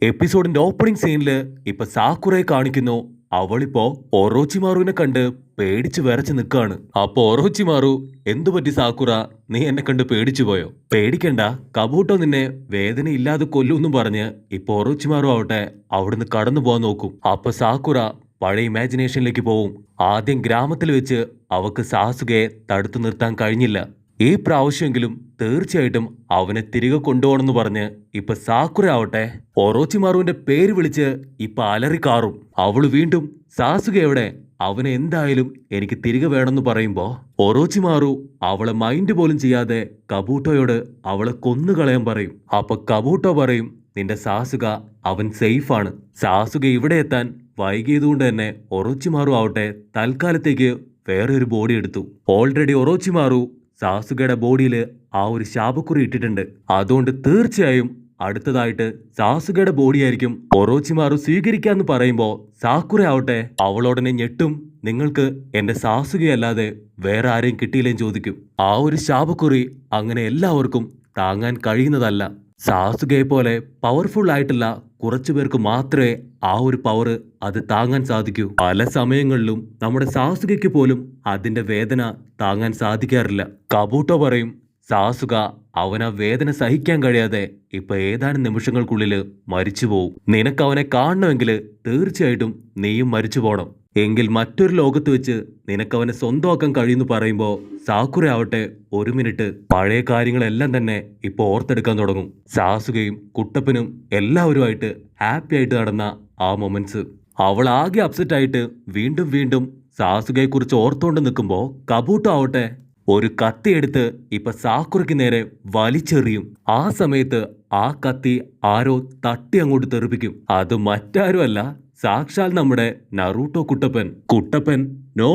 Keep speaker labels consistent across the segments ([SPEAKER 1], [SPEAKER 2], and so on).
[SPEAKER 1] എപ്പിസോഡിന്റെ opening സീനില് ഇപ്പൊ സാക്കുറയെ കാണിക്കുന്നു. അവളിപ്പോ ഒറോച്ചിമാറുവിനെ കണ്ട് പേടിച്ച് വിറച്ച് നിൽക്കാണ്. അപ്പൊ ഒറോച്ചിമാറു, എന്തു പറ്റി സാക്കുറ, നീ എന്നെ കണ്ട് പേടിച്ചു പോയോ? പേടിക്കണ്ട, കബൂട്ടോ നിന്നെ വേദന ഇല്ലാതെ കൊല്ലൂന്നും പറഞ്ഞ് ഇപ്പൊ ഒറോച്ചിമാറു ആവട്ടെ അവിടുന്ന് കടന്നു പോകാൻ നോക്കും. അപ്പൊ സാക്കുറ പഴയ ഇമാജിനേഷനിലേക്ക് പോവും. ആദ്യം ഗ്രാമത്തിൽ വെച്ച് അവക്ക് സാസുകയെ തടുത്തു നിർത്താൻ കഴിഞ്ഞില്ല. ഈ പ്രാവശ്യമെങ്കിലും തീർച്ചയായിട്ടും അവനെ തിരികെ കൊണ്ടുപോകണമെന്ന് പറഞ്ഞ് ഇപ്പൊ സാക്കുറ ആവട്ടെ ഒറോച്ചിമാറുവിന്റെ പേര് വിളിച്ച് ഇപ്പൊ അലറിക്കാറും. അവള് വീണ്ടും സാസുക എവിടെ, അവനെ എന്തായാലും എനിക്ക് തിരികെ വേണമെന്ന് പറയുമ്പോ ഒറോച്ചിമാറു അവളെ മൈൻഡ് പോലും ചെയ്യാതെ കബൂട്ടോയോട് അവളെ കൊന്നുകളയാൻ പറയും. അപ്പൊ കബൂട്ടോ പറയും, നിന്റെ സാസുക അവൻ സേഫാണ്. സാസുക ഇവിടെ എത്താൻ വൈകിയതുകൊണ്ട് തന്നെ ഒറോച്ചിമാറു ആവട്ടെ തൽക്കാലത്തേക്ക് വേറെ ഒരു ബോഡി എടുത്തു. ഓൾറെഡി ഒറോച്ചിമാറു സാസുകയുടെ ബോഡിയിൽ ആ ഒരു ശാപക്കുറി ഇട്ടിട്ടുണ്ട്. അതുകൊണ്ട് തീർച്ചയായും അടുത്തതായിട്ട് സാസുകയുടെ ബോഡിയായിരിക്കും ഒറോച്ചിമാറു സ്വീകരിക്കാന്ന് പറയുമ്പോ സാക്കുറ ആവട്ടെ അവളോടനെ ഞെട്ടും. നിങ്ങൾക്ക് എന്റെ സാസുകയല്ലാതെ വേറെ ആരെയും കിട്ടിയില്ലേന്ന് ചോദിക്കും. ആ ഒരു ശാപക്കുറി അങ്ങനെ എല്ലാവർക്കും താങ്ങാൻ കഴിയുന്നതല്ല. സാസുകയെ പോലെ പവർഫുൾ ആയിട്ടുള്ള കുറച്ചു പേർക്ക് മാത്രമേ ആ ഒരു പവർ അത് താങ്ങാൻ സാധിക്കൂ. പല സമയങ്ങളിലും നമ്മുടെ സാസുകയ്ക്ക് പോലും അതിന്റെ വേദന താങ്ങാൻ സാധിക്കാറില്ല. കബൂട്ടോ പറയും, സാസുക അവൻ ആ വേദന സഹിക്കാൻ കഴിയാതെ ഇപ്പൊ ഏതാനും നിമിഷങ്ങൾക്കുള്ളിൽ മരിച്ചു പോവും. നിനക്ക് അവനെ കാണണമെങ്കിൽ തീർച്ചയായിട്ടും നീയും മരിച്ചു പോണം. എങ്കിൽ മറ്റൊരു ലോകത്ത് വെച്ച് നിനക്കവനെ സ്വന്തമാക്കാൻ കഴിയുന്നു പറയുമ്പോ സാക്കുറ ആവട്ടെ ഒരു മിനിറ്റ് പഴയ കാര്യങ്ങളെല്ലാം തന്നെ ഇപ്പൊ ഓർത്തെടുക്കാൻ തുടങ്ങും. സാസുകയും കുട്ടപ്പനും എല്ലാവരുമായിട്ട് ഹാപ്പി ആയിട്ട് നടന്ന ആ മൊമെന്റ്സ്. അവൾ ആകെ അപ്സെറ്റ് ആയിട്ട് വീണ്ടും വീണ്ടും സാസുകയെ കുറിച്ച് ഓർത്തുകൊണ്ട് നിൽക്കുമ്പോ കബൂട്ടോ ആവട്ടെ ഒരു കത്തി എടുത്ത് ഇപ്പൊ സാക്കുറയ്ക്ക് നേരെ വലിച്ചെറിയും. ആ സമയത്ത് ആ കത്തി ആരോ തട്ടി അങ്ങോട്ട് തെറിപ്പിക്കും. അത് മറ്റാരുമല്ല, സാക്ഷാൽ നമ്മുടെ നറൂട്ടോ കുട്ടപ്പൻ. കുട്ടപ്പൻ നോ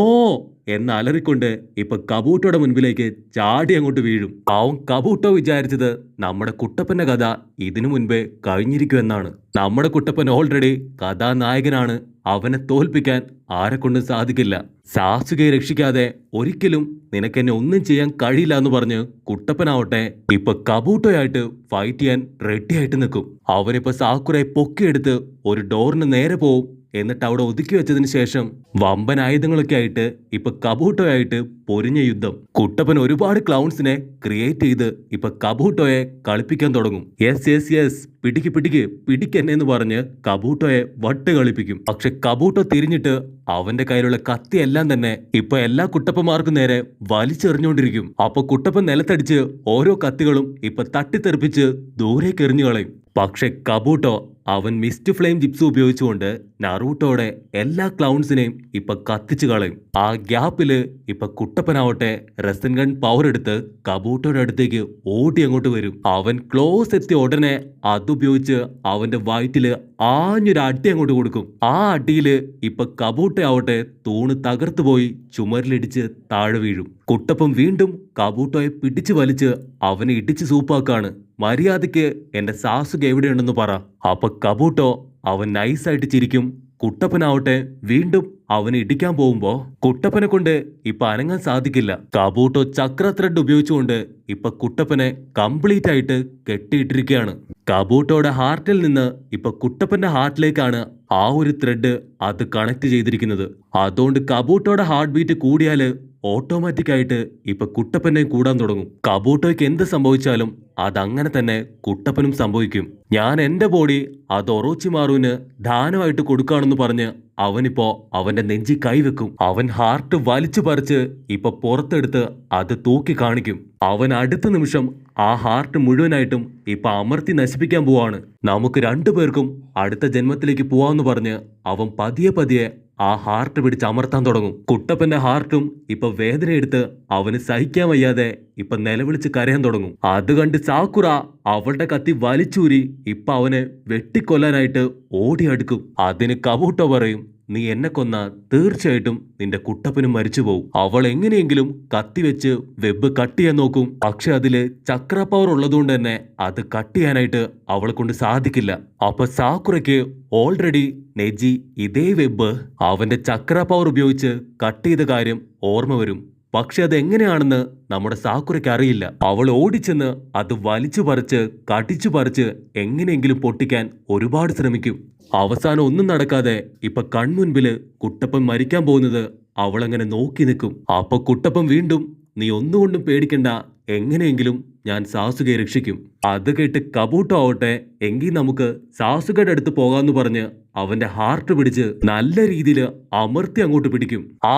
[SPEAKER 1] എന്ന് അലറിക്കൊണ്ട് ഇപ്പൊ കബൂട്ടോയുടെ മുൻപിലേക്ക് ചാടി അങ്ങോട്ട് വീഴും. പാവം കബൂട്ടോ വിചാരിച്ചത് നമ്മുടെ കുട്ടപ്പന്റെ കഥ ഇതിനു മുൻപേ കഴിഞ്ഞിരിക്കുമെന്നാണ്. നമ്മുടെ കുട്ടപ്പൻ ഓൾറെഡി കഥാനായകനാണ്. അവനെ തോൽപ്പിക്കാൻ ആരെക്കൊണ്ടും സാധിക്കില്ല. സാസുകയെ രക്ഷിക്കാതെ ഒരിക്കലും നിനക്കെന്നെ ഒന്നും ചെയ്യാൻ കഴിയില്ല എന്ന് പറഞ്ഞ് കുട്ടപ്പനാവട്ടെ ഇപ്പൊ കബൂട്ടോയായിട്ട് ഫൈറ്റ് ചെയ്യാൻ റെഡി ആയിട്ട് നിൽക്കും. അവനിപ്പോ സാക്കുറയെ പൊക്കിയെടുത്ത് ഒരു ഡോറിന് നേരെ പോവും. എന്നിട്ട് അവിടെ ഒതുക്കി വെച്ചതിന് ശേഷം വമ്പൻ ആയുധങ്ങളൊക്കെ ആയിട്ട് ഇപ്പൊ കബൂട്ടോയായിട്ട് പൊരിഞ്ഞ യുദ്ധം. കുട്ടപ്പൻ ഒരുപാട് ക്ലൗൺസിനെ ക്രിയേറ്റ് ചെയ്ത് ഇപ്പൊ കബൂട്ടോയെ കളിപ്പിക്കാൻ തുടങ്ങും. യെസ് യെസ് യെസ്, പിടിക്ക് പിടിക്ക് പിടിക്കെന്നെ എന്ന് പറഞ്ഞ് കബൂട്ടോയെ വട്ട് കളിപ്പിക്കും. പക്ഷെ കബൂട്ടോ തിരിഞ്ഞിട്ട് അവന്റെ കയ്യിലുള്ള കത്തി എല്ലാം തന്നെ ഇപ്പൊ എല്ലാ കുട്ടപ്പന്മാർക്കും നേരെ വലിച്ചെറിഞ്ഞുകൊണ്ടിരിക്കും. അപ്പൊ കുട്ടപ്പൻ നിലത്തടിച്ച് ഓരോ കത്തികളും ഇപ്പൊ തട്ടിത്തെറിപ്പിച്ച് ദൂരേക്ക് എറിഞ്ഞു കളയും. പക്ഷെ കബൂട്ടോ അവൻ മിസ്റ്റ് ഫ്ലെയിം ജിപ്സ് ഉപയോഗിച്ചുകൊണ്ട് നറൂട്ടോയുടെ എല്ലാ ക്ലൗൺസിനെയും ഇപ്പൊ കത്തിച്ചു കളയും. ആ ഗ്യാപ്പില് ഇപ്പൊ കുട്ടപ്പനാവട്ടെ റെസൻ ഗൺ പവർ എടുത്ത് കബൂട്ടോയുടെ അടുത്തേക്ക് ഓടി അങ്ങോട്ട് വരും. അവൻ ക്ലോസ് എത്തിയ ഉടനെ അതുപയോഗിച്ച് അവന്റെ വയറ്റില് ആഞ്ഞൊരു അടി അങ്ങോട്ട് കൊടുക്കും. ആ അടിയില് ഇപ്പൊ കബൂട്ടോ ആവട്ടെ തൂണ് തകർത്തു പോയി ചുമരിലിടിച്ച് താഴെ വീഴും. കുട്ടപ്പൻ വീണ്ടും കബൂട്ടോയെ പിടിച്ചു വലിച്ച് അവനെ ഇടിച്ച് സൂപ്പാക്കാണ്. മര്യാദയ്ക്ക് എന്റെ സാസുക എവിടെയുണ്ടെന്ന് പറ. അപ്പൊ കബൂട്ടോ അവൻ നൈസായിട്ട് ചിരിക്കും. കുട്ടപ്പനാവട്ടെ വീണ്ടും അവനെ ഇടിക്കാൻ പോകുമ്പോ കുട്ടപ്പനെ കൊണ്ട് ഇപ്പൊ അനങ്ങാൻ സാധിക്കില്ല. കബൂട്ടോ ചക്ര ത്രെഡ് ഉപയോഗിച്ചുകൊണ്ട് ഇപ്പൊ കുട്ടപ്പനെ കംപ്ലീറ്റ് ആയിട്ട് കെട്ടിയിട്ടിരിക്കുകയാണ്. കബൂട്ടോയുടെ ഹാർട്ടിൽ നിന്ന് ഇപ്പൊ കുട്ടപ്പന്റെ ഹാർട്ടിലേക്കാണ് ആ ഒരു ത്രെഡ് അത് കണക്ട് ചെയ്തിരിക്കുന്നത്. അതുകൊണ്ട് കബൂട്ടോയുടെ ഹാർട്ട് ബീറ്റ് കൂടിയാല് ഓട്ടോമാറ്റിക് ആയിട്ട് ഇപ്പൊ കുട്ടപ്പനെ കൂടാൻ തുടങ്ങും. കബൂട്ടോയ്ക്ക് എന്ത് സംഭവിച്ചാലും അതങ്ങനെ തന്നെ കുട്ടപ്പനും സംഭവിക്കും. ഞാൻ എന്റെ ബോഡി അത് ഒറോച്ചിമാറുവിന് ദാനമായിട്ട് കൊടുക്കുകയാണെന്ന് പറഞ്ഞ് അവനിപ്പോ അവന്റെ നെഞ്ചി കൈവെക്കും. അവൻ ഹാർട്ട് വലിച്ചു പറിച്ച് ഇപ്പൊ പുറത്തെടുത്ത് അത് തൂക്കി കാണിക്കും. അവൻ അടുത്ത നിമിഷം ആ ഹാർട്ട് മുഴുവനായിട്ടും ഇപ്പൊ അമർത്തി നശിപ്പിക്കാൻ പോവാണ്. നമുക്ക് രണ്ടുപേർക്കും അടുത്ത ജന്മത്തിലേക്ക് പോവാന്ന് പറഞ്ഞ് അവൻ പതിയെ പതിയെ ആ ഹാർട്ട് പിടിച്ച് അമർത്താൻ തുടങ്ങും. കുട്ടപ്പന്റെ ഹാർട്ടും ഇപ്പൊ വേദനയെടുത്ത് അവന് സഹിക്കാൻ വയ്യാതെ ഇപ്പൊ നിലവിളിച്ച് കരയാൻ തുടങ്ങും. അത് കണ്ട് സാക്കുറ അവളുടെ കത്തി വലിച്ചൂരി ഇപ്പൊ അവനെ വെട്ടിക്കൊല്ലാനായിട്ട് ഓടിയടുക്കും. അതിന് കബൂട്ടോ പറയും, നീ എന്നെ കൊന്ന തീർച്ചയായിട്ടും നിന്റെ കുട്ടപ്പനും മരിച്ചു പോവും. അവൾ എങ്ങനെയെങ്കിലും കത്തി വെച്ച് വെബ് കട്ട് ചെയ്യാൻ നോക്കും. പക്ഷെ അതില് ചക്ര പവർ ഉള്ളതുകൊണ്ട് തന്നെ അത് കട്ട് ചെയ്യാനായിട്ട് അവളെ കൊണ്ട് സാധിക്കില്ല. അപ്പൊ സാക്കുറയ്ക്ക് ഓൾറെഡി നെജി ഇതേ വെബ് അവന്റെ ചക്ര പവർ ഉപയോഗിച്ച് കട്ട് ചെയ്ത കാര്യം ഓർമ്മ വരും. പക്ഷെ അതെങ്ങനെയാണെന്ന് നമ്മുടെ സാക്കുറയ്ക്ക് അറിയില്ല. അവൾ ഓടിച്ചെന്ന് അത് വലിച്ചു പറിച്ച് കടിച്ചു പറിച്ച് എങ്ങനെയെങ്കിലും പൊട്ടിക്കാൻ ഒരുപാട് ശ്രമിക്കും. അവസാനം ഒന്നും നടക്കാതെ ഇപ്പൊ കൺമുൻപില് കുട്ടപ്പൻ മരിക്കാൻ പോകുന്നത് അവളങ്ങനെ നോക്കി നിൽക്കും. അപ്പൊ കുട്ടപ്പൻ വീണ്ടും, നീ ഒന്നുകൊണ്ടും പേടിക്കണ്ട, എങ്ങനെയെങ്കിലും ഞാൻ സാസുകയെ രക്ഷിക്കും. അത് കേട്ട് കബൂട്ടോ ആവട്ടെ, എങ്കിൽ നമുക്ക് സാസുകയുടെ അടുത്ത് പോകാന്ന് പറഞ്ഞ് അവന്റെ ഹാർട്ട് പിടിച്ച് നല്ല രീതിയിൽ അമർത്തി അങ്ങോട്ട് പിടിക്കും. ആ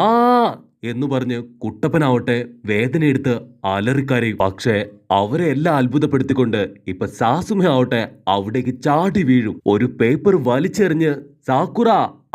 [SPEAKER 1] എന്ന് പറഞ്ഞ് കുട്ടപ്പനാവട്ടെ വേദനയെടുത്ത് അലറിക്കരയും. പക്ഷേ അവരെ എല്ലാം അത്ഭുതപ്പെടുത്തിക്കൊണ്ട് ഇപ്പൊ സാസുമ ആവട്ടെ അവിടേക്ക് ചാടി വീഴും. ഒരു പേപ്പർ വലിച്ചെറിഞ്ഞ് സാക്കുറ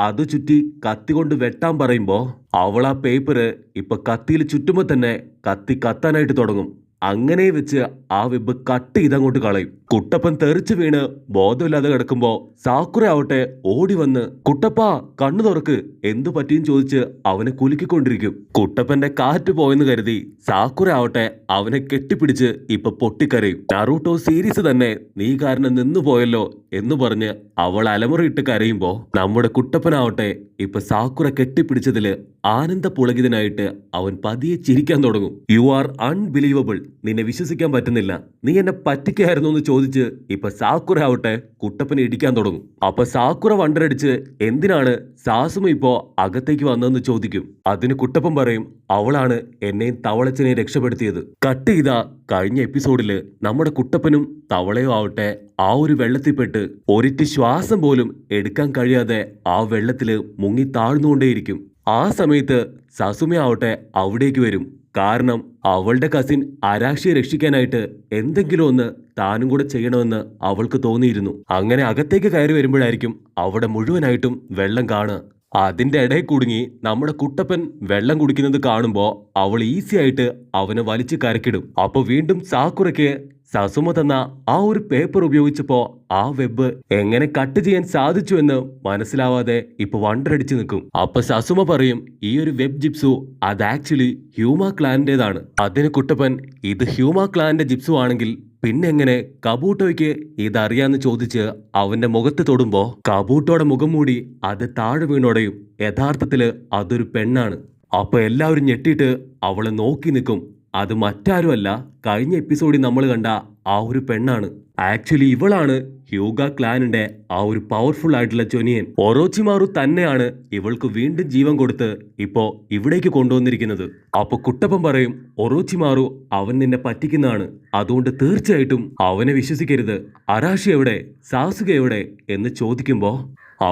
[SPEAKER 1] അത് ചുറ്റി കത്തി കൊണ്ട് വെട്ടാൻ പറയുമ്പോ അവൾ ആ പേപ്പറ് ഇപ്പൊ കത്തിയിൽ ചുറ്റുമ്പോ തന്നെ കത്തി കത്താനായിട്ട് തുടങ്ങും. അങ്ങനെ വെച്ച് ആ വെബ് കട്ട് ചെയ്തങ്ങോട്ട് കളയും. കുട്ടപ്പൻ തെറിച്ചു വീണ് ബോധമില്ലാതെ കിടക്കുമ്പോ സാക്കുറ ആവട്ടെ ഓടി വന്ന്, കുട്ടപ്പാ കണ്ണു തുറക്ക്, എന്തു പറ്റിയും ചോദിച്ച് അവനെ കുലുക്കിക്കൊണ്ടിരിക്കും. കുട്ടപ്പന്റെ കാറ്റ് പോയെന്ന് കരുതി സാക്കുറ ആവട്ടെ അവനെ കെട്ടിപ്പിടിച്ച് ഇപ്പൊ പൊട്ടിക്കരയും. നറൂട്ടോ സീരീസ് തന്നെ നീ കാരണം നിന്നു പോയല്ലോ എന്ന് പറഞ്ഞ് അവൾ അലമുറയിട്ട് കരയുമ്പോ നമ്മുടെ കുട്ടപ്പനാവട്ടെ ഇപ്പൊ സാക്കുറ കെട്ടിപ്പിടിച്ചതില് ആനന്ദ പുളകിതനായിട്ട് അവൻ പതിയെ ചിരിക്കാൻ തുടങ്ങും. യു ആർ അൺബിലീവബിൾ, നിന്നെ വിശ്വസിക്കാൻ പറ്റുന്നില്ല, നീ എന്നെ പറ്റിക്കായിരുന്നു എന്ന് ചോദിച്ച് ഇപ്പൊ സാക്കുറ ആവട്ടെ കുട്ടപ്പനെ ഇടിക്കാൻ തുടങ്ങും. അപ്പൊ സാക്കുറ വണ്ടരടിച്ച് എന്തിനാണ് സാസുമ ഇപ്പോ അകത്തേക്ക് വന്നതെന്ന് ചോദിക്കും. അതിന് കുട്ടപ്പൻ പറയും, അവളാണ് എന്നെയും തവളച്ചനെയും രക്ഷപ്പെടുത്തിയത്. കട്ട് ചെയ്ത കഴിഞ്ഞ എപ്പിസോഡില് നമ്മുടെ കുട്ടപ്പനും തവളയോ ആവട്ടെ ആ ഒരു വെള്ളത്തിൽപ്പെട്ട് ഒരിറ്റ് ശ്വാസം പോലും എടുക്കാൻ കഴിയാതെ ആ വെള്ളത്തില് മുങ്ങി താഴ്ന്നുകൊണ്ടേയിരിക്കും. ആ സമയത്ത് സസുമയാവട്ടെ അവിടേക്ക് വരും. കാരണം അവളുടെ കസിൻ അരാഷിയെ രക്ഷിക്കാനായിട്ട് എന്തെങ്കിലും ഒന്ന് താനും കൂടെ ചെയ്യണമെന്ന് അവൾക്ക് തോന്നിയിരുന്നു. അങ്ങനെ അകത്തേക്ക് കയറി വരുമ്പോഴായിരിക്കും അവിടെ മുഴുവനായിട്ടും വെള്ളം കാണുക. അതിന്റെ ഇടയിൽ കുടുങ്ങി നമ്മുടെ കുട്ടപ്പൻ വെള്ളം കുടിക്കുന്നത് കാണുമ്പോ അവൾ ഈസി ആയിട്ട് അവനെ വലിച്ചു കരക്കിടും. അപ്പൊ വീണ്ടും സാക്കുറയ്ക്ക് സസുമ തന്ന ആ ഒരു പേപ്പർ ഉപയോഗിച്ചപ്പോ ആ വെബ് എങ്ങനെ കട്ട് ചെയ്യാൻ സാധിച്ചു എന്ന് മനസ്സിലാവാതെ ഇപ്പൊ വണ്ടടിച്ചു നിൽക്കും. അപ്പൊ സസുമ പറയും, ഈ ഒരു വെബ് ജിപ്സു അത് ആക്ച്വലി ഹ്യൂമ ക്ലാനിന്റേതാണ്. അതിന് കുട്ടപ്പൻ, ഇത് ഹ്യൂമ ക്ലാനിന്റെ ജിപ്സു ആണെങ്കിൽ പിന്നെ എങ്ങനെ കബൂട്ടോയ്ക്ക് ഇതറിയാന്ന് ചോദിച്ച് അവന്റെ മുഖത്ത് തൊടുമ്പോ കബൂട്ടോയുടെ മുഖം മൂടി അത് താഴെ വീണോടെയും യഥാർത്ഥത്തില് അതൊരു പെണ്ണാണ്. അപ്പൊ എല്ലാവരും ഞെട്ടിയിട്ട് അവളെ നോക്കി നിൽക്കും. അത് മറ്റാരുമല്ല, കഴിഞ്ഞ എപ്പിസോഡിൽ നമ്മൾ കണ്ട ആ ഒരു പെണ്ണാണ്. ആക്ച്വലി ഇവളാണ് ഹ്യൂഗ ക്ലാനിന്റെ ആ ഒരു പവർഫുൾ ആയിട്ടുള്ള ചൊനിയൻ. ഒറോച്ചിമാറു തന്നെയാണ് ഇവൾക്ക് വീണ്ടും ജീവൻ കൊടുത്ത് ഇപ്പോ ഇവിടേക്ക് കൊണ്ടുവന്നിരിക്കുന്നത്. അപ്പൊ കുട്ടപ്പൻ പറയും, ഒറോച്ചിമാറു അവൻ നിന്നെ പറ്റിക്കുന്നതാണ്, അതുകൊണ്ട് തീർച്ചയായിട്ടും അവനെ വിശ്വസിക്കരുത്. അരാഷി എവിടെ, സാസുക എവിടെ എന്ന് ചോദിക്കുമ്പോ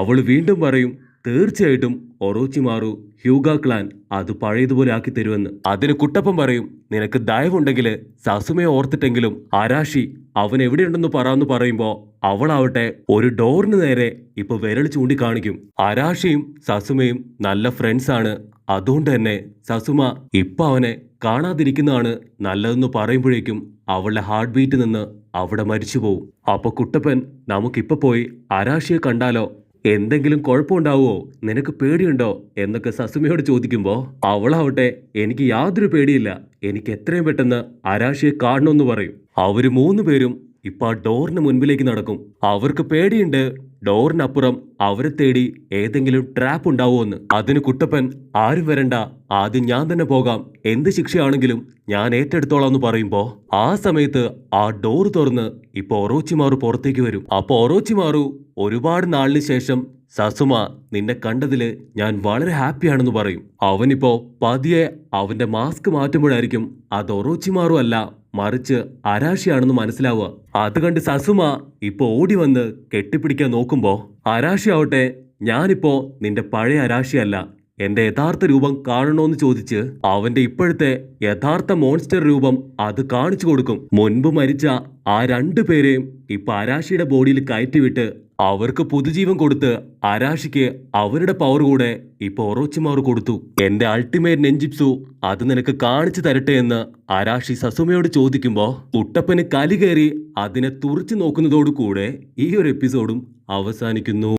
[SPEAKER 1] അവള് വീണ്ടും പറയും, തീർച്ചയായിട്ടും ഒറോച്ചിമാറു ഹ്യൂഗ ക്ലാൻ അത് പഴയതുപോലെ ആക്കി തരുമെന്ന്. അതിന് കുട്ടപ്പൻ പറയും, നിനക്ക് ദയവുണ്ടെങ്കിൽ സസുമയെ ഓർത്തിട്ടെങ്കിലും അരാഷി അവൻ എവിടെയുണ്ടെന്ന് പറയാന്ന് പറയുമ്പോ അവളാവട്ടെ ഒരു ഡോറിന് നേരെ ഇപ്പൊ വിരൽ ചൂണ്ടിക്കാണിക്കും. അരാഷിയും സസുമയും നല്ല ഫ്രണ്ട്സ് ആണ്, അതുകൊണ്ട് തന്നെ സസുമ ഇപ്പൊ അവനെ കാണാതിരിക്കുന്നതാണ് നല്ലതെന്ന് പറയുമ്പോഴേക്കും അവളുടെ ഹാർട്ട് ബീറ്റ് നിന്ന് അവിടെ മരിച്ചു പോവും. അപ്പൊ കുട്ടപ്പൻ, നമുക്കിപ്പൊ പോയി അരാഷിയെ കണ്ടാലോ, എന്തെങ്കിലും കുഴപ്പമുണ്ടാവുമോ, നിനക്ക് പേടിയുണ്ടോ എന്നൊക്കെ സസുമയോട് ചോദിക്കുമ്പോ അവളാവട്ടെ, എനിക്ക് യാതൊരു പേടിയില്ല, എനിക്ക് എത്രയും പെട്ടെന്ന് അരാഷിയെ കാണണമെന്ന് പറയും. അവര് 3 പേരും ഇപ്പൊ ആ ഡോറിന് മുൻപിലേക്ക് നടക്കും. അവർക്ക് പേടിയുണ്ട്, ഡോറിനപ്പുറം അവരെ തേടി ഏതെങ്കിലും ട്രാപ്പ് ഉണ്ടാവുമെന്ന്. അതിന് കുട്ടപ്പൻ, ആരും വരണ്ട, ആദ്യം ഞാൻ തന്നെ പോകാം, എന്ത് ശിക്ഷയാണെങ്കിലും ഞാൻ ഏറ്റെടുത്തോളാം എന്ന് പറയുമ്പോ ആ സമയത്ത് ആ ഡോർ തുറന്ന് ഇപ്പൊ ഒറോച്ചിമാറു പുറത്തേക്ക് വരും. അപ്പൊ ഒറോച്ചിമാറു ഒരുപാട് നാളിന് ശേഷം, സസുമ നിന്നെ കണ്ടതില് ഞാൻ വളരെ ഹാപ്പിയാണെന്ന് പറയും. അവനിപ്പോ പതിയെ അവന്റെ മാസ്ക് മാറ്റുമ്പോഴായിരിക്കും അത് ഒറോച്ചിമാറു അല്ല, മറിച്ച് അരാഷിയാണെന്ന് മനസ്സിലാവുക. അത് കണ്ട് സസുമ ഇപ്പൊ ഓടി വന്ന് കെട്ടിപ്പിടിക്കാൻ നോക്കുമ്പോ അരാഷി ആവട്ടെ, ഞാനിപ്പോ നിന്റെ പഴയ അരാഷിയല്ല, എന്റെ യഥാർത്ഥ രൂപം കാണണോന്ന് ചോദിച്ച് അവന്റെ ഇപ്പോഴത്തെ യഥാർത്ഥ മോൺസ്റ്റർ രൂപം അത് കാണിച്ചു കൊടുക്കും. മുൻപ് മരിച്ച ആ 2 പേരെയും ഇപ്പൊ അരാഷിയുടെ ബോഡിയിൽ കയറ്റിവിട്ട് അവർക്ക് പുതുജീവൻ കൊടുത്ത് അരാഷിക്ക് അവരുടെ പവർ കൂടെ ഇപ്പൊ ഒറോച്ചിമാറു കൊടുത്തു. എന്റെ അൾട്ടിമേറ്റ് നെഞ്ചിപ്സു അത് നിനക്ക് കാണിച്ചു തരട്ടെ എന്ന് അരാഷി സസുമയോട് ചോദിക്കുമ്പോ കുട്ടപ്പന് കലി കയറി അതിനെ തുറച്ചു നോക്കുന്നതോടുകൂടെ ഈ ഒരു എപ്പിസോഡും അവസാനിക്കുന്നു.